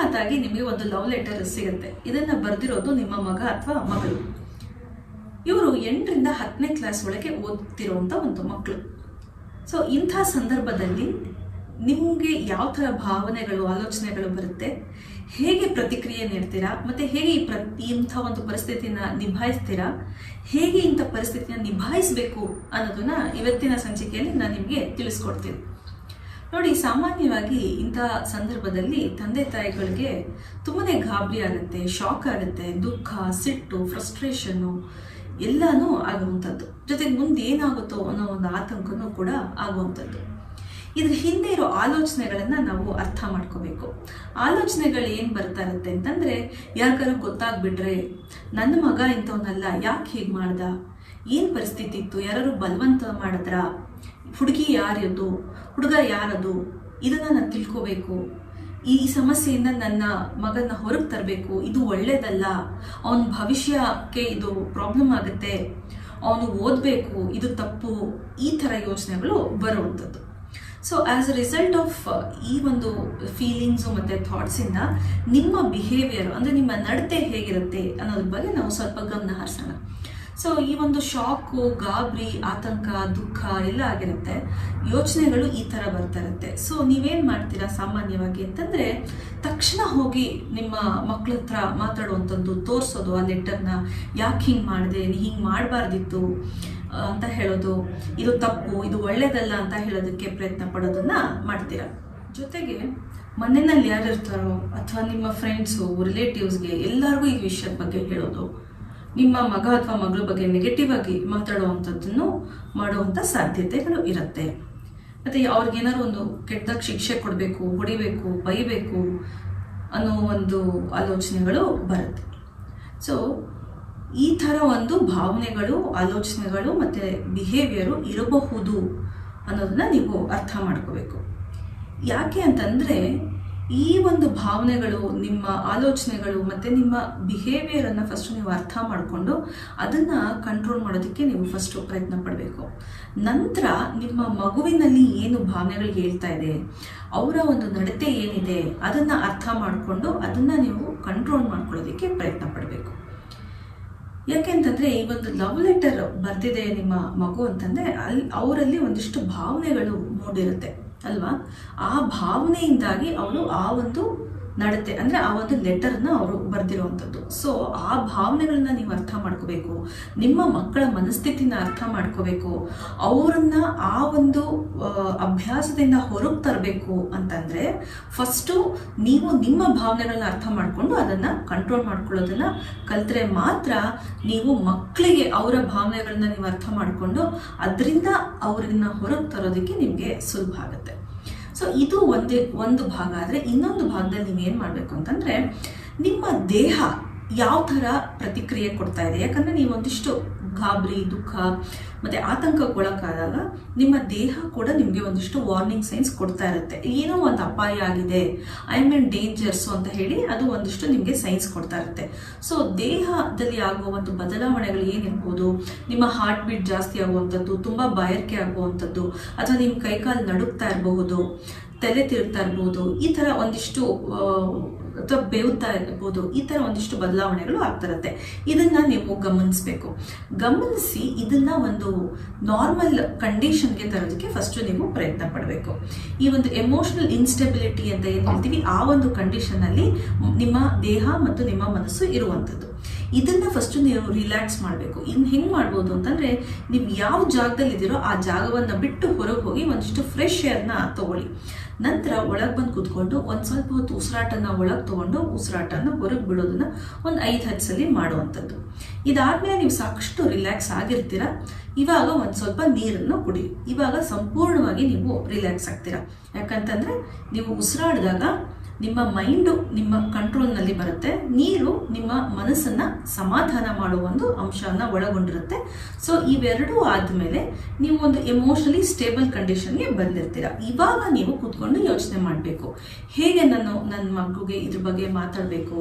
ಅಕಸ್ಮಾತ್ ನಿಮಗೆ ಒಂದು ಲವ್ ಲೆಟರ್ ಸಿಗುತ್ತೆ. ಇದನ್ನ ಬರೆದಿರೋದು ನಿಮ್ಮ ಮಗ ಅಥವಾ ಮಗಳು. ಇವರು 8ರಿಂದ 10ನೇ ಕ್ಲಾಸ್ ಒಳಗೆ ಓದ್ತಿರುವಂಥ ಒಂದು ಮಕ್ಕಳು. ಸೊ ಇಂಥ ಸಂದರ್ಭದಲ್ಲಿ ನಿಮಗೆ ಯಾವ ಥರ ಭಾವನೆಗಳು, ಆಲೋಚನೆಗಳು ಬರುತ್ತೆ, ಹೇಗೆ ಪ್ರತಿಕ್ರಿಯೆ ನೀಡ್ತೀರಾ, ಮತ್ತು ಹೇಗೆ ಇಂಥ ಒಂದು ಪರಿಸ್ಥಿತಿನ ನಿಭಾಯಿಸ್ತೀರಾ, ಹೇಗೆ ಇಂಥ ಪರಿಸ್ಥಿತಿನ ನಿಭಾಯಿಸಬೇಕು ಅನ್ನೋದನ್ನ ಇವತ್ತಿನ ಸಂಚಿಕೆಯಲ್ಲಿ ನಾನು ನಿಮಗೆ ತಿಳಿಸ್ಕೊಡ್ತೀನಿ. ನೋಡಿ, ಸಾಮಾನ್ಯವಾಗಿ ಇಂಥ ಸಂದರ್ಭದಲ್ಲಿ ತಂದೆ ತಾಯಿಗಳಿಗೆ ತುಂಬಾ ಗಾಬರಿ ಆಗುತ್ತೆ, ಶಾಕ್ ಆಗುತ್ತೆ, ದುಃಖ, ಸಿಟ್ಟು, ಫ್ರಸ್ಟ್ರೇಷನ್ನು ಎಲ್ಲನೂ ಆಗುವಂಥದ್ದು. ಜೊತೆಗೆ ಮುಂದೆ ಏನಾಗುತ್ತೋ ಅನ್ನೋ ಒಂದು ಆತಂಕನೂ ಕೂಡ ಆಗುವಂಥದ್ದು. ಇದ್ರ ಹಿಂದೆ ಇರೋ ಆಲೋಚನೆಗಳನ್ನು ನಾವು ಅರ್ಥ ಮಾಡ್ಕೋಬೇಕು. ಆಲೋಚನೆಗಳು ಏನು ಬರ್ತಾ ಇರುತ್ತೆ ಅಂತಂದರೆ, ಯಾರಿಗಾರು ಗೊತ್ತಾಗ್ಬಿಟ್ರೆ ನನ್ನ ಮಗ ಇಂಥವನ್ನಲ್ಲ, ಯಾಕೆ ಹೀಗೆ ಮಾಡ್ದ, ಏನು ಪರಿಸ್ಥಿತಿ ಇತ್ತು, ಯಾರು ಬಲವಂತ ಮಾಡಿದ್ರ, ಹುಡುಗಿ ಯಾರದು, ಹುಡುಗ ಯಾರದು, ಇದನ್ನು ನಾನು ತಿಳ್ಕೋಬೇಕು, ಈ ಸಮಸ್ಯೆಯಿಂದ ನನ್ನ ಮಗನ ಹೊರಗೆ ತರಬೇಕು, ಇದು ಒಳ್ಳೇದಲ್ಲ, ಅವನ ಭವಿಷ್ಯಕ್ಕೆ ಇದು ಪ್ರಾಬ್ಲಮ್ ಆಗುತ್ತೆ, ಅವನು ಓದಬೇಕು, ಇದು ತಪ್ಪು, ಈ ಥರ ಯೋಚನೆಗಳು ಬರುವಂಥದ್ದು. So as a result of ಈ ಒಂದು ಫೀಲಿಂಗ್ಸು ಮತ್ತು ಥಾಟ್ಸಿಂದ ನಿಮ್ಮ ಬಿಹೇವಿಯರ್ ಅಂದರೆ ನಿಮ್ಮ ನಡತೆ ಹೇಗಿರುತ್ತೆ ಅನ್ನೋದ್ರ ಬಗ್ಗೆ ನಾವು ಸ್ವಲ್ಪ ಗಮನ ಹರಿಸೋಣ. ಸೊ ಈ ಒಂದು ಶಾಕು, ಗಾಬರಿ, ಆತಂಕ, ದುಃಖ ಎಲ್ಲ ಆಗಿರುತ್ತೆ, ಯೋಚನೆಗಳು ಈ ಥರ ಬರ್ತಾ ಇರುತ್ತೆ. ಸೊ ನೀವೇನು ಮಾಡ್ತೀರಾ ಸಾಮಾನ್ಯವಾಗಿ ಅಂತಂದರೆ, ತಕ್ಷಣ ಹೋಗಿ ನಿಮ್ಮ ಮಕ್ಕಳ ಹತ್ರ ಮಾತಾಡುವಂಥದ್ದು, ತೋರಿಸೋದು ಆ ಲೆಟರ್ನ, ಯಾಕೆ ಹಿಂಗೆ ಮಾಡಿದೆ, ಹಿಂಗೆ ಮಾಡಬಾರ್ದಿತ್ತು ಅಂತ ಹೇಳೋದು, ಇದು ತಪ್ಪು, ಇದು ಒಳ್ಳೇದಲ್ಲ ಅಂತ ಹೇಳೋದಕ್ಕೆ ಪ್ರಯತ್ನ ಪಡೋದನ್ನ ಮಾಡ್ತೀರಾ. ಜೊತೆಗೆ ಮನೆಯಲ್ಲಿ ಯಾರು ಇರ್ತಾರೋ ಅಥವಾ ನಿಮ್ಮ ಫ್ರೆಂಡ್ಸು, ರಿಲೇಟಿವ್ಸ್ಗೆ ಎಲ್ಲರಿಗೂ ಈ ವಿಷಯದ ಬಗ್ಗೆ ಹೇಳೋದು, ನಿಮ್ಮ ಮಗ ಅಥವಾ ಮಗಳ ಬಗ್ಗೆ ನೆಗೆಟಿವ್ ಆಗಿ ಮಾತಾಡುವಂಥದ್ದನ್ನು ಮಾಡುವಂಥ ಸಾಧ್ಯತೆಗಳು ಇರುತ್ತೆ. ಮತ್ತು ಅವ್ರಿಗೇನಾದ್ರು ಒಂದು ಕೆಟ್ಟದಾಗ ಶಿಕ್ಷೆ ಕೊಡಬೇಕು, ಹೊಡಿಬೇಕು, ಬೈಬೇಕು ಅನ್ನೋ ಒಂದು ಆಲೋಚನೆಗಳು ಬರುತ್ತೆ. ಸೊ ಈ ಥರ ಒಂದು ಭಾವನೆಗಳು, ಆಲೋಚನೆಗಳು ಮತ್ತು ಬಿಹೇವಿಯರು ಇರಬಹುದು ಅನ್ನೋದನ್ನ ನೀವು ಅರ್ಥ ಮಾಡ್ಕೋಬೇಕು. ಯಾಕೆ ಅಂತಂದರೆ, ಈ ಒಂದು ಭಾವನೆಗಳು, ನಿಮ್ಮ ಆಲೋಚನೆಗಳು ಮತ್ತು ನಿಮ್ಮ ಬಿಹೇವಿಯರನ್ನು ಫಸ್ಟು ನೀವು ಅರ್ಥ ಮಾಡಿಕೊಂಡು ಅದನ್ನು ಕಂಟ್ರೋಲ್ ಮಾಡೋದಕ್ಕೆ ನೀವು ಫಸ್ಟು ಪ್ರಯತ್ನ ಪಡಬೇಕು. ನಂತರ ನಿಮ್ಮ ಮಗುವಿನಲ್ಲಿ ಏನು ಭಾವನೆಗಳು ಹೇಳ್ತಾ ಇದೆ, ಅವರ ಒಂದು ನಡತೆ ಏನಿದೆ ಅದನ್ನು ಅರ್ಥ ಮಾಡಿಕೊಂಡು ಅದನ್ನು ನೀವು ಕಂಟ್ರೋಲ್ ಮಾಡ್ಕೊಳ್ಳೋದಕ್ಕೆ ಪ್ರಯತ್ನ ಪಡಬೇಕು. ಯಾಕೆಂತಂದರೆ, ಈ ಒಂದು ಲವ್ ಲೆಟರ್ ಬರೆದಿದೆ ನಿಮ್ಮ ಮಗು ಅಂತಂದರೆ ಅವರಲ್ಲಿ ಒಂದಿಷ್ಟು ಭಾವನೆಗಳು ಮೂಡಿರುತ್ತೆ ಅಲ್ವಾ. ಆ ಭಾವನೆಯಿಂದಾಗಿ ಅವರು ಆ ಒಂದು ನಡತೆ ಅಂದರೆ ಆ ಒಂದು ಲೆಟರ್ನ ಅವರು ಬರೆದಿರುವಂಥದ್ದು. ಸೊ ಆ ಭಾವನೆಗಳನ್ನ ನೀವು ಅರ್ಥ ಮಾಡ್ಕೋಬೇಕು, ನಿಮ್ಮ ಮಕ್ಕಳ ಮನಸ್ಥಿತಿನ ಅರ್ಥ ಮಾಡ್ಕೋಬೇಕು. ಅವರನ್ನ ಆ ಒಂದು ಅಭ್ಯಾಸದಿಂದ ಹೊರಗೆ ತರಬೇಕು ಅಂತಂದರೆ ಫಸ್ಟು ನೀವು ನಿಮ್ಮ ಭಾವನೆಗಳನ್ನ ಅರ್ಥ ಮಾಡಿಕೊಂಡು ಅದನ್ನು ಕಂಟ್ರೋಲ್ ಮಾಡ್ಕೊಳ್ಳೋದನ್ನು ಕಲ್ತ್ರೆ ಮಾತ್ರ ನೀವು ಮಕ್ಕಳಿಗೆ ಅವರ ಭಾವನೆಗಳನ್ನ ನೀವು ಅರ್ಥ ಮಾಡಿಕೊಂಡು ಅದರಿಂದ ಅವ್ರನ್ನ ಹೊರಗೆ ತರೋದಕ್ಕೆ ನಿಮಗೆ ಸುಲಭ ಆಗುತ್ತೆ. ಸೊ ಇದು ಒಂದು ಭಾಗ. ಆದರೆ ಇನ್ನೊಂದು ಭಾಗದಲ್ಲಿ ನೀವೇನು ಮಾಡಬೇಕು ಅಂತಂದರೆ, ನಿಮ್ಮ ದೇಹ ಯಾವ ಥರ ಪ್ರತಿಕ್ರಿಯೆ ಕೊಡ್ತಾ ಇದೆ. ಯಾಕಂದರೆ ನೀವು ಒಂದಿಷ್ಟು ಗಾಬರಿ, ದುಃಖ ಮತ್ತು ಆತಂಕಕ್ಕೊಳಗಾದಾಗ ನಿಮ್ಮ ದೇಹ ಕೂಡ ನಿಮಗೆ ಒಂದಿಷ್ಟು ವಾರ್ನಿಂಗ್ ಸೈನ್ಸ್ ಕೊಡ್ತಾ ಇರುತ್ತೆ. ಏನೋ ಒಂದು ಅಪಾಯ ಆಗಿದೆ, ಐ ಆಮ್ ಇನ್ ಡೇಂಜರ್ಸು ಅಂತ ಹೇಳಿ ಅದು ಒಂದಿಷ್ಟು ನಿಮಗೆ ಸೈನ್ಸ್ ಕೊಡ್ತಾ ಇರುತ್ತೆ. ಸೊ ದೇಹದಲ್ಲಿ ಆಗುವ ಒಂದು ಬದಲಾವಣೆಗಳು ಏನಿರ್ಬೋದು, ನಿಮ್ಮ ಹಾರ್ಟ್ ಬೀಟ್ ಜಾಸ್ತಿ ಆಗುವಂಥದ್ದು, ತುಂಬ ಬಾಯಾರಿಕೆ ಆಗುವಂಥದ್ದು, ಅಥವಾ ನಿಮ್ಮ ಕೈಕಾಲು ನಡುಗ್ತಾ ಇರಬಹುದು, ತಲೆ ತಿರುಗ್ತಾ ಇರ್ಬೋದು, ಈ ಥರ ಒಂದಿಷ್ಟು ಅಥವಾ ಬೇವುತ್ತಾ ಇರ್ಬೋದು, ಈ ಥರ ಒಂದಿಷ್ಟು ಬದಲಾವಣೆಗಳು ಆಗ್ತಿರುತ್ತೆ. ಇದನ್ನು ನೀವು ಗಮನಿಸಿ ಇದನ್ನು ಒಂದು ನಾರ್ಮಲ್ ಕಂಡೀಷನ್ಗೆ ತರೋದಕ್ಕೆ ಫಸ್ಟು ನೀವು ಪ್ರಯತ್ನ ಪಡಬೇಕು. ಈ ಒಂದು ಎಮೋಷನಲ್ ಇನ್ಸ್ಟೆಬಿಲಿಟಿ ಅಂತ ಏನು ಹೇಳ್ತೀವಿ, ಆ ಒಂದು ಕಂಡೀಷನಲ್ಲಿ ನಿಮ್ಮ ದೇಹ ಮತ್ತು ನಿಮ್ಮ ಮನಸ್ಸು ಇರುವಂಥದ್ದು. ಇದನ್ನು ಫಸ್ಟು ನೀವು ರಿಲ್ಯಾಕ್ಸ್ ಮಾಡಬೇಕು. ಇನ್ನು ಹೆಂಗೆ ಮಾಡ್ಬೋದು ಅಂತಂದರೆ, ನೀವು ಯಾವ ಜಾಗದಲ್ಲಿ ಇದ್ದೀರೋ ಆ ಜಾಗವನ್ನು ಬಿಟ್ಟು ಹೊರಗೆ ಹೋಗಿ ಒಂದಿಷ್ಟು ಫ್ರೆಶ್ ಏರ್ನ ತೊಗೊಳ್ಳಿ. ನಂತರ ಒಳಗೆ ಬಂದು ಕೂತ್ಕೊಂಡು ಒಂದು ಸ್ವಲ್ಪ ಹೊತ್ತು ಉಸಿರಾಟನ ಒಳಗೆ ತೊಗೊಂಡು ಉಸಿರಾಟನ ಹೊರಗೆ ಬಿಡೋದನ್ನು ಒಂದು 5-10 ಸಲ ಮಾಡುವಂಥದ್ದು. ಇದಾದಮೇಲೆ ನೀವು ಸಾಕಷ್ಟು ರಿಲ್ಯಾಕ್ಸ್ ಆಗಿರ್ತೀರ. ಇವಾಗ ಒಂದು ಸ್ವಲ್ಪ ನೀರನ್ನು ಕುಡಿ. ಇವಾಗ ಸಂಪೂರ್ಣವಾಗಿ ನೀವು ರಿಲ್ಯಾಕ್ಸ್ ಆಗ್ತೀರಾ. ಯಾಕಂತಂದರೆ ನೀವು ಉಸಿರಾಡಿದಾಗ ನಿಮ್ಮ ಮೈಂಡು ನಿಮ್ಮ ಕಂಟ್ರೋಲ್ನಲ್ಲಿ ಬರುತ್ತೆ. ನೀರು ನಿಮ್ಮ ಮನಸ್ಸನ್ನು ಸಮಾಧಾನ ಮಾಡುವ ಒಂದು ಅಂಶವನ್ನು ಒಳಗೊಂಡಿರುತ್ತೆ. ಸೊ ಇವೆರಡೂ ಆದಮೇಲೆ ನೀವು ಒಂದು ಎಮೋಷನಲಿ ಸ್ಟೇಬಲ್ ಕಂಡೀಷನ್ಗೆ ಬಂದಿರ್ತೀರ. ಇವಾಗ ನೀವು ಕೂತ್ಕೊಂಡು ಯೋಚನೆ ಮಾಡಬೇಕು, ಹೇಗೆ ನನ್ನ ಮಗುಗೆ ಇದ್ರ ಬಗ್ಗೆ ಮಾತಾಡಬೇಕು,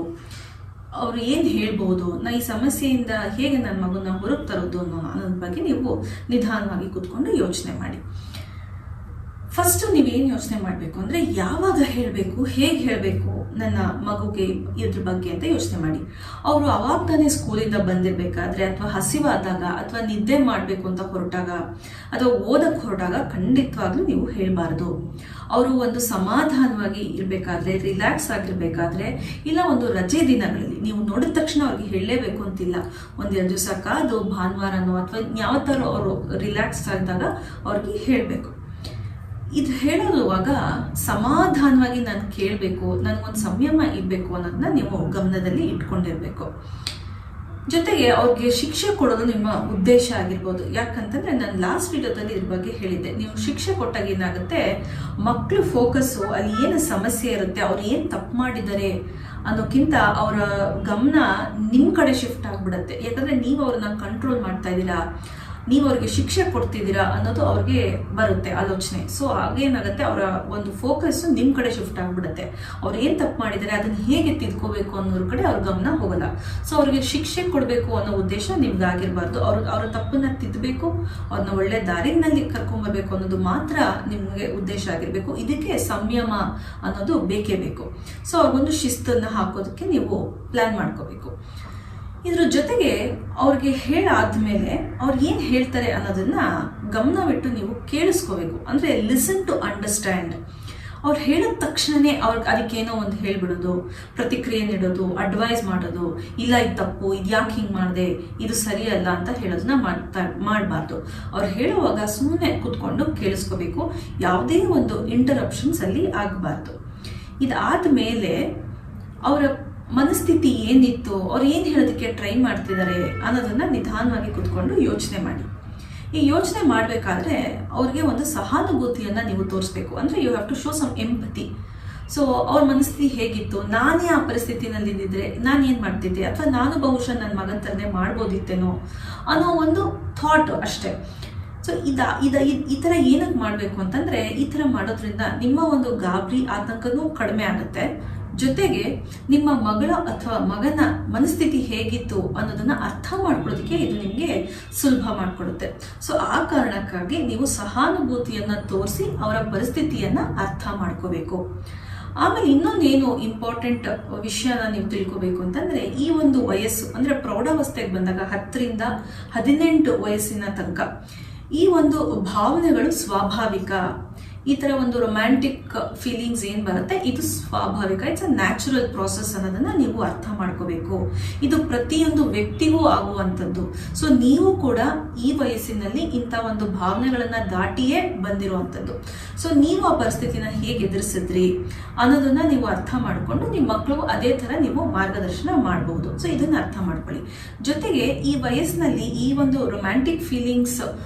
ಅವರು ಏನು ಹೇಳ್ಬೋದು, ನಾ ಈ ಸಮಸ್ಯೆಯಿಂದ ಹೇಗೆ ನನ್ನ ಮಗುನ ಹೊರಗೆ ತರೋದು ಅನ್ನೋದ್ರ ಬಗ್ಗೆ ನೀವು ನಿಧಾನವಾಗಿ ಕೂತ್ಕೊಂಡು ಯೋಚನೆ ಮಾಡಿ. ಫಸ್ಟ್ ನೀವೇನು ಯೋಚನೆ ಮಾಡಬೇಕು ಅಂದರೆ ಯಾವಾಗ ಹೇಳಬೇಕು, ಹೇಗೆ ಹೇಳಬೇಕು ನನ್ನ ಮಗುಗೆ ಇದ್ರ ಬಗ್ಗೆ ಅಂತ ಯೋಚನೆ ಮಾಡಿ. ಅವರು ಅವಾಗ ತಾನೇ ಸ್ಕೂಲಿಂದ ಬಂದಿರಬೇಕಾದ್ರೆ ಅಥವಾ ಹಸಿವಾದಾಗ ಅಥವಾ ನಿದ್ದೆ ಮಾಡಬೇಕು ಅಂತ ಹೊರಟಾಗ ಅಥವಾ ಓದಕ್ಕೆ ಹೊರಟಾಗ ಖಂಡಿತವಾಗ್ಲೂ ನೀವು ಹೇಳಬಾರ್ದು. ಅವರು ಒಂದು ಸಮಾಧಾನವಾಗಿ ಇರಬೇಕಾದ್ರೆ, ರಿಲ್ಯಾಕ್ಸ್ ಆಗಿರಬೇಕಾದ್ರೆ, ಇಲ್ಲ ಒಂದು ರಜೆ ದಿನಗಳಲ್ಲಿ ನೀವು ನೋಡಿದ ತಕ್ಷಣ ಅವ್ರಿಗೆ ಹೇಳಲೇಬೇಕು ಅಂತಿಲ್ಲ. ಒಂದೆರಡು ದಿವಸ ಕಾದು ಭಾನುವಾರನೋ ಅಥವಾ ಯಾವ ಥರ ಅವರು ರಿಲ್ಯಾಕ್ಸ್ ಆಗಿದಾಗ ಅವ್ರಿಗೆ ಹೇಳಬೇಕು. ಇದು ಹೇಳೋದುವಾಗ ಸಮಾಧಾನವಾಗಿ ನಾನು ಕೇಳಬೇಕು, ನನಗೊಂದು ಸಂಯಮ ಇರಬೇಕು ಅನ್ನೋದನ್ನ ನೀವು ಗಮನದಲ್ಲಿ ಇಟ್ಕೊಂಡಿರ್ಬೇಕು. ಜೊತೆಗೆ ಅವ್ರಿಗೆ ಶಿಕ್ಷೆ ಕೊಡೋದು ನಿಮ್ಮ ಉದ್ದೇಶ ಆಗಿರ್ಬೋದು. ಯಾಕಂತಂದ್ರೆ ನಾನು ಲಾಸ್ಟ್ ವಿಡಿಯೋದಲ್ಲಿ ಇದ್ರ ಬಗ್ಗೆ ಹೇಳಿದ್ದೆ. ನೀವು ಶಿಕ್ಷೆ ಕೊಟ್ಟಾಗ ಏನಾಗುತ್ತೆ, ಮಕ್ಕಳು ಫೋಕಸ್ಸು ಅಲ್ಲಿ ಏನು ಸಮಸ್ಯೆ ಇರುತ್ತೆ, ಅವ್ರು ಏನು ತಪ್ಪು ಮಾಡಿದ್ದಾರೆ ಅನ್ನೋಕ್ಕಿಂತ ಅವರ ಗಮನ ನಿಮ್ಮ ಕಡೆ ಶಿಫ್ಟ್ ಆಗಿಬಿಡುತ್ತೆ. ಯಾಕಂದ್ರೆ ನೀವು ಅವ್ರನ್ನ ಕಂಟ್ರೋಲ್ ಮಾಡ್ತಾ ಇದ್ದೀರಾ, ನೀವು ಅವ್ರಿಗೆ ಶಿಕ್ಷೆ ಕೊಡ್ತಿದ್ದೀರಾ ಅನ್ನೋದು ಅವ್ರಿಗೆ ಬರುತ್ತೆ ಆಲೋಚನೆ. ಸೊ ಆಗೇನಾಗುತ್ತೆ, ಅವರ ಒಂದು ಫೋಕಸ್ ನಿಮ್ಮ ಕಡೆ ಶಿಫ್ಟ್ ಆಗಿಬಿಡುತ್ತೆ. ಅವ್ರು ಏನು ತಪ್ಪು ಮಾಡಿದ್ದಾರೆ ಅದನ್ನು ಹೇಗೆ ತಿದ್ಕೋಬೇಕು ಅನ್ನೋದ್ರ ಕಡೆ ಅವ್ರ ಗಮನ ಹೋಗಲ್ಲ. ಸೊ ಅವ್ರಿಗೆ ಶಿಕ್ಷೆ ಕೊಡಬೇಕು ಅನ್ನೋ ಉದ್ದೇಶ ನಿಮ್ಗೆ ಆಗಿರಬಾರ್ದು. ಅವ್ರ ತಪ್ಪನ್ನ ತಿದ್ದಬೇಕು, ಅವ್ರನ್ನ ಒಳ್ಳೆ ದಾರಿನಲ್ಲಿ ಕರ್ಕೊಂಡ್ಬರ್ಬೇಕು ಅನ್ನೋದು ಮಾತ್ರ ನಿಮಗೆ ಉದ್ದೇಶ ಆಗಿರಬೇಕು. ಇದಕ್ಕೆ ಸಂಯಮ ಅನ್ನೋದು ಬೇಕೇ ಬೇಕು. ಸೊ ಅವ್ರಿಗೊಂದು ಶಿಸ್ತನ್ನು ಹಾಕೋದಕ್ಕೆ ನೀವು ಪ್ಲಾನ್ ಮಾಡ್ಕೋಬೇಕು. ಇದ್ರ ಜೊತೆಗೆ ಅವ್ರಿಗೆ ಹೇಳಾದ್ಮೇಲೆ ಅವ್ರು ಏನು ಹೇಳ್ತಾರೆ ಅನ್ನೋದನ್ನ ಗಮನವಿಟ್ಟು ನೀವು ಕೇಳಿಸ್ಕೋಬೇಕು. ಅಂದರೆ ಲಿಸನ್ ಟು ಅಂಡರ್ಸ್ಟ್ಯಾಂಡ್. ಅವ್ರು ಹೇಳಿದ ತಕ್ಷಣನೇ ಅವ್ರಿಗೆ ಅದಕ್ಕೇನೋ ಒಂದು ಹೇಳ್ಬಿಡೋದು, ಪ್ರತಿಕ್ರಿಯೆ ನೀಡೋದು, ಅಡ್ವೈಸ್ ಮಾಡೋದು, ಇಲ್ಲ ಇದು ತಪ್ಪು, ಇದು ಯಾಕೆ ಹಿಂಗೆ ಮಾಡಿದೆ, ಇದು ಸರಿಯಲ್ಲ ಅಂತ ಹೇಳೋದನ್ನ ಮಾಡಬಾರ್ದು. ಅವ್ರು ಹೇಳುವಾಗ ಸುಮ್ಮನೆ ಕೂತ್ಕೊಂಡು ಕೇಳಿಸ್ಕೋಬೇಕು. ಯಾವುದೇ ಒಂದು ಇಂಟರಪ್ಷನ್ಸ್ ಅಲ್ಲಿ ಆಗಬಾರ್ದು. ಇದಾದ ಮೇಲೆ ಅವರ ಮನಸ್ಥಿತಿ ಏನಿತ್ತು, ಅವ್ರು ಏನು ಹೇಳೋದಕ್ಕೆ ಟ್ರೈ ಮಾಡ್ತಿದ್ದಾರೆ ಅನ್ನೋದನ್ನ ನಿಧಾನವಾಗಿ ಕೂತ್ಕೊಂಡು ಯೋಚನೆ ಮಾಡಿ. ಈ ಯೋಚನೆ ಮಾಡಬೇಕಾದ್ರೆ ಅವ್ರಿಗೆ ಒಂದು ಸಹಾನುಭೂತಿಯನ್ನು ನೀವು ತೋರಿಸ್ಬೇಕು. ಅಂದರೆ you have to show some empathy. So ಅವ್ರ ಮನಸ್ಥಿತಿ ಹೇಗಿತ್ತು, ನಾನೇ ಆ ಪರಿಸ್ಥಿತಿನಲ್ಲಿ ಇದ್ದಿದ್ರೆ ನಾನು ಏನು ಮಾಡ್ತಿದ್ದೆ, ಅಥವಾ ನಾನು ಬಹುಶಃ ನನ್ನ ಮಗನ ಥರನೇ ಮಾಡ್ಬೋದಿತ್ತೇನೋ ಅನ್ನೋ ಒಂದು ಥಾಟ್ ಅಷ್ಟೇ. ಸೊ ಈ ಥರ ಏನಕ್ಕೆ ಮಾಡಬೇಕು ಅಂತಂದರೆ, ಈ ಥರ ಮಾಡೋದ್ರಿಂದ ನಿಮ್ಮ ಒಂದು ಗಾಬರಿ ಆತಂಕನೂ ಕಡಿಮೆ ಆಗುತ್ತೆ. ಜೊತೆಗೆ ನಿಮ್ಮ ಮಗಳ ಅಥವಾ ಮಗನ ಮನಸ್ಥಿತಿ ಹೇಗಿತ್ತು ಅನ್ನೋದನ್ನ ಅರ್ಥ ಮಾಡ್ಕೊಳ್ಳೋದಕ್ಕೆ ಇದು ನಿಮಗೆ ಸುಲಭ ಮಾಡಿಕೊಡುತ್ತೆ. ಸೊ ಆ ಕಾರಣಕ್ಕಾಗಿ ನೀವು ಸಹಾನುಭೂತಿಯನ್ನ ತೋರಿಸಿ ಅವರ ಪರಿಸ್ಥಿತಿಯನ್ನ ಅರ್ಥ ಮಾಡ್ಕೋಬೇಕು. ಆಮೇಲೆ ಇನ್ನೊಂದೇನು ಇಂಪಾರ್ಟೆಂಟ್ ವಿಷಯನ ನೀವು ತಿಳ್ಕೋಬೇಕು ಅಂತಂದ್ರೆ, ಈ ಒಂದು ವಯಸ್ಸು ಅಂದ್ರೆ ಪ್ರೌಢಾವಸ್ಥೆಗೆ ಬಂದಾಗ 10 ರಿಂದ 18 ವಯಸ್ಸಿನ ತನಕ ಈ ಒಂದು ಭಾವನೆಗಳು ಸ್ವಾಭಾವಿಕ. ಈ ಥರ ಒಂದು ರೊಮ್ಯಾಂಟಿಕ್ ಫೀಲಿಂಗ್ಸ್ ಏನು ಬರುತ್ತೆ, ಇದು ಸ್ವಾಭಾವಿಕ, ಇಟ್ಸ್ ಅ ನ್ಯಾಚುರಲ್ ಪ್ರಾಸೆಸ್ ಅನ್ನೋದನ್ನ ನೀವು ಅರ್ಥ ಮಾಡ್ಕೋಬೇಕು. ಇದು ಪ್ರತಿಯೊಂದು ವ್ಯಕ್ತಿಗೂ ಆಗುವಂಥದ್ದು. ಸೊ ನೀವು ಕೂಡ ಈ ವಯಸ್ಸಿನಲ್ಲಿ ಇಂಥ ಒಂದು ಭಾವನೆಗಳನ್ನ ದಾಟಿಯೇ ಬಂದಿರುವಂಥದ್ದು. ಸೊ ನೀವು ಆ ಪರಿಸ್ಥಿತಿನ ಹೇಗೆ ಎದುರಿಸಿದ್ರಿ ಅನ್ನೋದನ್ನ ನೀವು ಅರ್ಥ ಮಾಡಿಕೊಂಡು ನಿಮ್ಮ ಮಕ್ಕಳು ಅದೇ ಥರ ನೀವು ಮಾರ್ಗದರ್ಶನ ಮಾಡಬಹುದು. ಸೊ ಇದನ್ನ ಅರ್ಥ ಮಾಡ್ಕೊಳ್ಳಿ. ಜೊತೆಗೆ ಈ ವಯಸ್ಸಿನಲ್ಲಿ ಈ ಒಂದು ರೊಮ್ಯಾಂಟಿಕ್ ಫೀಲಿಂಗ್ಸ್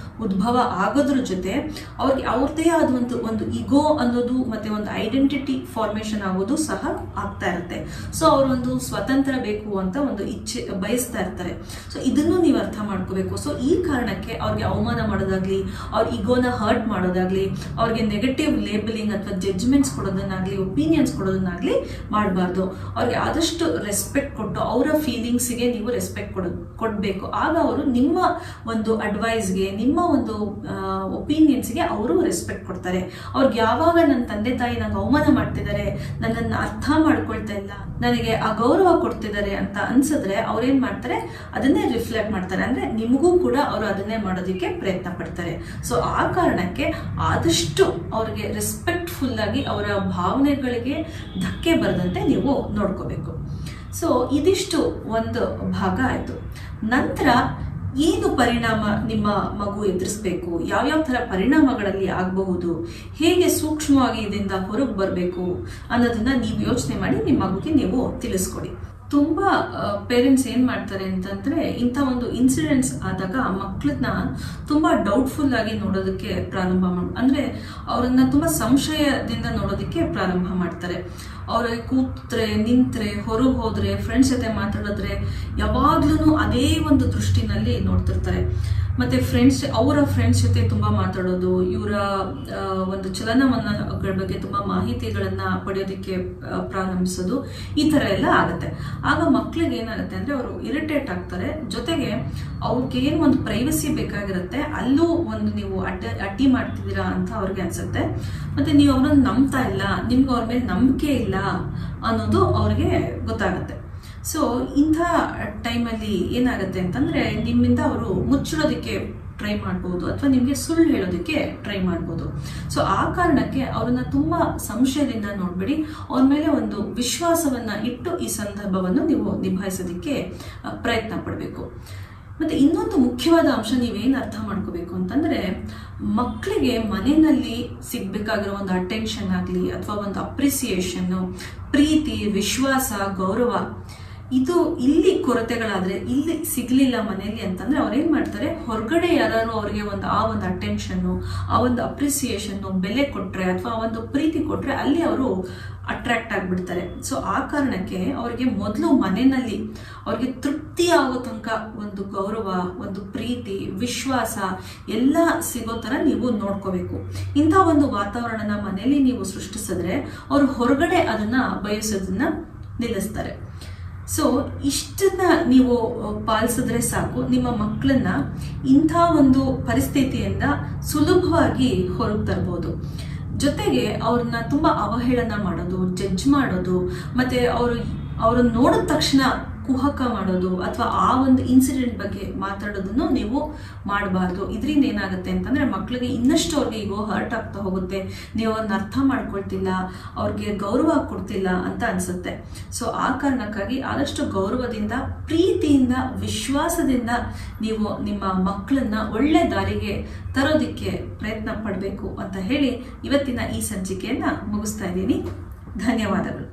ಉದ್ಭವ ಆಗೋದ್ರ ಜೊತೆ ಅವ್ರಿಗೆ ಅವ್ರದ್ದೇ ಆದ ಒಂದು ಈಗೋ ಅನ್ನೋದು ಮತ್ತೆ ಒಂದು ಐಡೆಂಟಿಟಿ ಫಾರ್ಮೇಶನ್ ಆಗೋದು ಸಹ ಆಗ್ತಾ ಇರುತ್ತೆ. ಸೊ ಅವರೊಂದು ಸ್ವತಂತ್ರ ಬೇಕು ಅಂತ ಒಂದು ಇಚ್ಛೆ ಬಯಸ್ತಾ ಇರ್ತಾರೆ. ಸೊ ಇದನ್ನು ನೀವು ಅರ್ಥ ಮಾಡ್ಕೋಬೇಕು. ಸೊ ಈ ಕಾರಣಕ್ಕೆ ಅವ್ರಿಗೆ ಅವಮಾನ ಮಾಡೋದಾಗ್ಲಿ, ಅವ್ರ ಈಗೋನ ಹರ್ಟ್ ಮಾಡೋದಾಗ್ಲಿ, ಅವ್ರಿಗೆ ನೆಗೆಟಿವ್ ಲೇಬಲಿಂಗ್ ಅಥವಾ ಜಡ್ಜ್ಮೆಂಟ್ಸ್ ಕೊಡೋದನ್ನಾಗ್ಲಿ, ಒಪಿನಿಯನ್ಸ್ ಕೊಡೋದನ್ನಾಗ್ಲಿ ಮಾಡಬಾರ್ದು. ಅವ್ರಿಗೆ ಆದಷ್ಟು ರೆಸ್ಪೆಕ್ಟ್ ಕೊಟ್ಟು ಅವರ ಫೀಲಿಂಗ್ಸ್ಗೆ ನೀವು ರೆಸ್ಪೆಕ್ಟ್ ಕೊಡಬೇಕು. ಆಗ ಅವರು ನಿಮ್ಮ ಒಂದು ಅಡ್ವೈಸ್ಗೆ, ನಿಮ್ಮ ಒಂದು ಒಪಿನಿಯನ್ಸ್ಗೆ ಅವರು ರೆಸ್ಪೆಕ್ಟ್ ಕೊಡ್ತಾರೆ. ಅವ್ರಿಗೆ ಯಾವಾಗ ನನ್ನ ತಂದೆ ತಾಯಿ ನಂಗೆ ಅವಮಾನ ಮಾಡ್ತಿದ್ದಾರೆ, ನನ್ನನ್ನು ಅರ್ಥ ಮಾಡ್ಕೊಳ್ತಾ ಇಲ್ಲ, ನನಗೆ ಅಗೌರವ ಕೊಡ್ತಿದ್ದಾರೆ ಅಂತ ಅನ್ಸಿದ್ರೆ ಅವ್ರೇನ್ ಮಾಡ್ತಾರೆ, ಅದನ್ನೇ ರಿಫ್ಲೆಕ್ಟ್ ಮಾಡ್ತಾರೆ. ಅಂದ್ರೆ ನಿಮಗೂ ಕೂಡ ಅವರು ಅದನ್ನೇ ಮಾಡೋದಕ್ಕೆ ಪ್ರಯತ್ನ ಪಡ್ತಾರೆ. ಸೊ ಆ ಕಾರಣಕ್ಕೆ ಆದಷ್ಟು ಅವ್ರಿಗೆ ರೆಸ್ಪೆಕ್ಟ್ಫುಲ್ ಆಗಿ ಅವರ ಭಾವನೆಗಳಿಗೆ ಧಕ್ಕೆ ಬರದಂತೆ ನೀವು ನೋಡ್ಕೋಬೇಕು. ಸೊ ಇದಿಷ್ಟು ಒಂದು ಭಾಗ ಆಯ್ತು. ನಂತರ ಏನು ಪರಿಣಾಮ ನಿಮ್ಮ ಮಗು ಎದುರಿಸ್ಬೇಕು, ಯಾವ್ಯಾವ ಥರ ಪರಿಣಾಮಗಳಲ್ಲಿ ಆಗಬಹುದು, ಹೇಗೆ ಸೂಕ್ಷ್ಮವಾಗಿ ಇದರಿಂದ ಹೊರಗೆ ಬರಬೇಕು ಅನ್ನೋದನ್ನ ನೀವು ಯೋಚನೆ ಮಾಡಿ ನಿಮ್ಮ ಮಗುಗೆ ನೀವು ತಿಳಿಸ್ಕೊಡಿ. ತುಂಬ ಪೇರೆಂಟ್ಸ್ ಏನು ಮಾಡ್ತಾರೆ ಅಂತಂದರೆ, ಇಂಥ ಒಂದು ಇನ್ಸಿಡೆಂಟ್ಸ್ ಆದಾಗ ಮಕ್ಕಳನ್ನ ತುಂಬ ಡೌಟ್ಫುಲ್ ಆಗಿ ನೋಡೋದಕ್ಕೆ ಪ್ರಾರಂಭ ಅಂದರೆ ಅವರನ್ನು ತುಂಬ ಸಂಶಯದಿಂದ ನೋಡೋದಕ್ಕೆ ಪ್ರಾರಂಭ ಮಾಡ್ತಾರೆ. ಅವ್ರಿಗೆ ಕೂತ್ರೆ ನಿಂತ್ರೆ ಹೊರಗೆ ಹೋದ್ರೆ ಫ್ರೆಂಡ್ಸ್ ಜೊತೆ ಮಾತಾಡಿದ್ರೆ ಯಾವಾಗ್ಲೂ ಅದೇ ಒಂದು ದೃಷ್ಟಿನಲ್ಲಿ ನೋಡ್ತಿರ್ತಾರೆ. ಮತ್ತೆ ಅವರ ಫ್ರೆಂಡ್ಸ್ ಜೊತೆ ತುಂಬಾ ಮಾತಾಡೋದು, ಇವರ ಒಂದು ಚಲನವಲನಗಳ ಬಗ್ಗೆ ತುಂಬಾ ಮಾಹಿತಿಗಳನ್ನ ಪಡೆಯೋದಕ್ಕೆ ಪ್ರಾರಂಭಿಸೋದು, ಈ ತರ ಎಲ್ಲ ಆಗುತ್ತೆ. ಆಗ ಮಕ್ಳಿಗೆ ಏನಾಗುತ್ತೆ ಅಂದ್ರೆ ಅವರು ಇರಿಟೇಟ್ ಆಗ್ತಾರೆ. ಜೊತೆಗೆ ಅವ್ರಿಗೆ ಏನು ಒಂದು ಪ್ರೈವಸಿ ಬೇಕಾಗಿರುತ್ತೆ, ಅಲ್ಲೂ ಒಂದು ನೀವು ಅಡ್ಡಿ ಮಾಡ್ತಿದ್ದೀರಾ ಅಂತ ಅವ್ರಿಗೆ ಅನ್ಸುತ್ತೆ. ಮತ್ತೆ ನೀವು ಅವ್ರನ್ನ ನಂಬ್ತಾ ಇಲ್ಲ, ನಿಮ್ಗೆ ಅವ್ರ ಮೇಲೆ ನಂಬಿಕೆ ಇಲ್ಲ ಅನ್ನೋದು ಅವ್ರಿಗೆ ಗೊತ್ತಾಗುತ್ತೆ. ಸೊ ಇಂಥ ಟೈಮಲ್ಲಿ ಏನಾಗುತ್ತೆ ಅಂತಂದ್ರೆ ನಿಮ್ಮಿಂದ ಅವರು ಮುಚ್ಚಿಡೋದಕ್ಕೆ ಟ್ರೈ ಮಾಡ್ಬೋದು ಅಥವಾ ನಿಮಗೆ ಸುಳ್ಳು ಹೇಳೋದಕ್ಕೆ ಟ್ರೈ ಮಾಡ್ಬೋದು. ಸೊ ಆ ಕಾರಣಕ್ಕೆ ಅವ್ರನ್ನ ತುಂಬಾ ಸಂಶಯದಿಂದ ನೋಡ್ಬೇಡಿ, ಅವ್ರ ಮೇಲೆ ಒಂದು ವಿಶ್ವಾಸವನ್ನ ಇಟ್ಟು ಈ ಸಂದರ್ಭವನ್ನು ನೀವು ನಿಭಾಯಿಸೋದಕ್ಕೆ ಪ್ರಯತ್ನ ಪಡಬೇಕು. ಮತ್ತೆ ಇನ್ನೊಂದು ಮುಖ್ಯವಾದ ಅಂಶ ನೀವೇನು ಅರ್ಥ ಮಾಡ್ಕೋಬೇಕು ಅಂತಂದ್ರೆ, ಮಕ್ಕಳಿಗೆ ಮನೆಯಲ್ಲಿ ಸಿಗ್ಬೇಕಾಗಿರೋ ಒಂದು ಅಟೆನ್ಷನ್ ಆಗಲಿ ಅಥವಾ ಒಂದು ಅಪ್ರಿಸಿಯೇಷನ್, ಪ್ರೀತಿ, ವಿಶ್ವಾಸ, ಗೌರವ, ಇದು ಇಲ್ಲಿ ಕೊರತೆಗಳಾದ್ರೆ, ಇಲ್ಲಿ ಸಿಗ್ಲಿಲ್ಲ ಮನೆಯಲ್ಲಿ ಅಂತಂದ್ರೆ ಅವ್ರೇನ್ ಮಾಡ್ತಾರೆ, ಹೊರಗಡೆ ಯಾರು ಅವ್ರಿಗೆ ಆ ಒಂದು ಅಟೆನ್ಷನ್ನು, ಆ ಒಂದು ಅಪ್ರಿಸಿಯೇಷನ್ನು, ಬೆಲೆ ಕೊಟ್ರೆ ಅಥವಾ ಆ ಒಂದು ಪ್ರೀತಿ ಕೊಟ್ರೆ ಅಲ್ಲಿ ಅವರು ಅಟ್ರಾಕ್ಟ್ ಆಗ್ಬಿಡ್ತಾರೆ. ಸೊ ಆ ಕಾರಣಕ್ಕೆ ಅವ್ರಿಗೆ ಮೊದಲು ಮನೆಯಲ್ಲಿ ಅವ್ರಿಗೆ ತೃಪ್ತಿ ಆಗೋ ತನಕ ಒಂದು ಗೌರವ, ಒಂದು ಪ್ರೀತಿ, ವಿಶ್ವಾಸ ಎಲ್ಲ ಸಿಗೋ ತರ ನೀವು ನೋಡ್ಕೋಬೇಕು. ಇಂಥ ಒಂದು ವಾತಾವರಣನ ಮನೆಯಲ್ಲಿ ನೀವು ಸೃಷ್ಟಿಸಿದ್ರೆ ಅವರು ಹೊರಗಡೆ ಅದನ್ನ ಬಯಸೋದನ್ನ ನಿಲ್ಲಿಸ್ತಾರೆ. ಸೊ ಇಷ್ಟನ್ನ ನೀವು ಪಾಲಿಸಿದ್ರೆ ಸಾಕು, ನಿಮ್ಮ ಮಕ್ಕಳನ್ನ ಇಂಥ ಒಂದು ಪರಿಸ್ಥಿತಿಯಿಂದ ಸುಲಭವಾಗಿ ಹೊರಗೆ ತರ್ಬೋದು. ಜೊತೆಗೆ ಅವ್ರನ್ನ ತುಂಬಾ ಅವಹೇಳನ ಮಾಡೋದು, ಜಡ್ಜ್ ಮಾಡೋದು, ಮತ್ತೆ ಅವ್ರನ್ನ ನೋಡಿದ ತಕ್ಷಣ ಕುಹಕ ಮಾಡೋದು ಅಥವಾ ಆ ಒಂದು ಇನ್ಸಿಡೆಂಟ್ ಬಗ್ಗೆ ಮಾತಾಡೋದನ್ನು ನೀವು ಮಾಡಬಾರ್ದು. ಇದರಿಂದ ಏನಾಗುತ್ತೆ ಅಂತಂದ್ರೆ ಮಕ್ಕಳಿಗೆ ಇನ್ನಷ್ಟು ಅವ್ರಿಗೆ ಈಗೋ ಹರ್ಟ್ ಆಗ್ತಾ ಹೋಗುತ್ತೆ, ನೀವು ಅವ್ರನ್ನ ಅರ್ಥ ಮಾಡ್ಕೊಳ್ತಿಲ್ಲ, ಅವ್ರಿಗೆ ಗೌರವ ಕೊಡ್ತಿಲ್ಲ ಅಂತ ಅನ್ಸುತ್ತೆ. ಸೊ ಆ ಕಾರಣಕ್ಕಾಗಿ ಆದಷ್ಟು ಗೌರವದಿಂದ, ಪ್ರೀತಿಯಿಂದ, ವಿಶ್ವಾಸದಿಂದ ನೀವು ನಿಮ್ಮ ಮಕ್ಕಳನ್ನ ಒಳ್ಳೆ ದಾರಿಗೆ ತರೋದಿಕ್ಕೆ ಪ್ರಯತ್ನ ಪಡಬೇಕು ಅಂತ ಹೇಳಿ ಇವತ್ತಿನ ಈ ಸಂಚಿಕೆಯನ್ನ ಮುಗಿಸ್ತಾ ಇದ್ದೀನಿ. ಧನ್ಯವಾದಗಳು.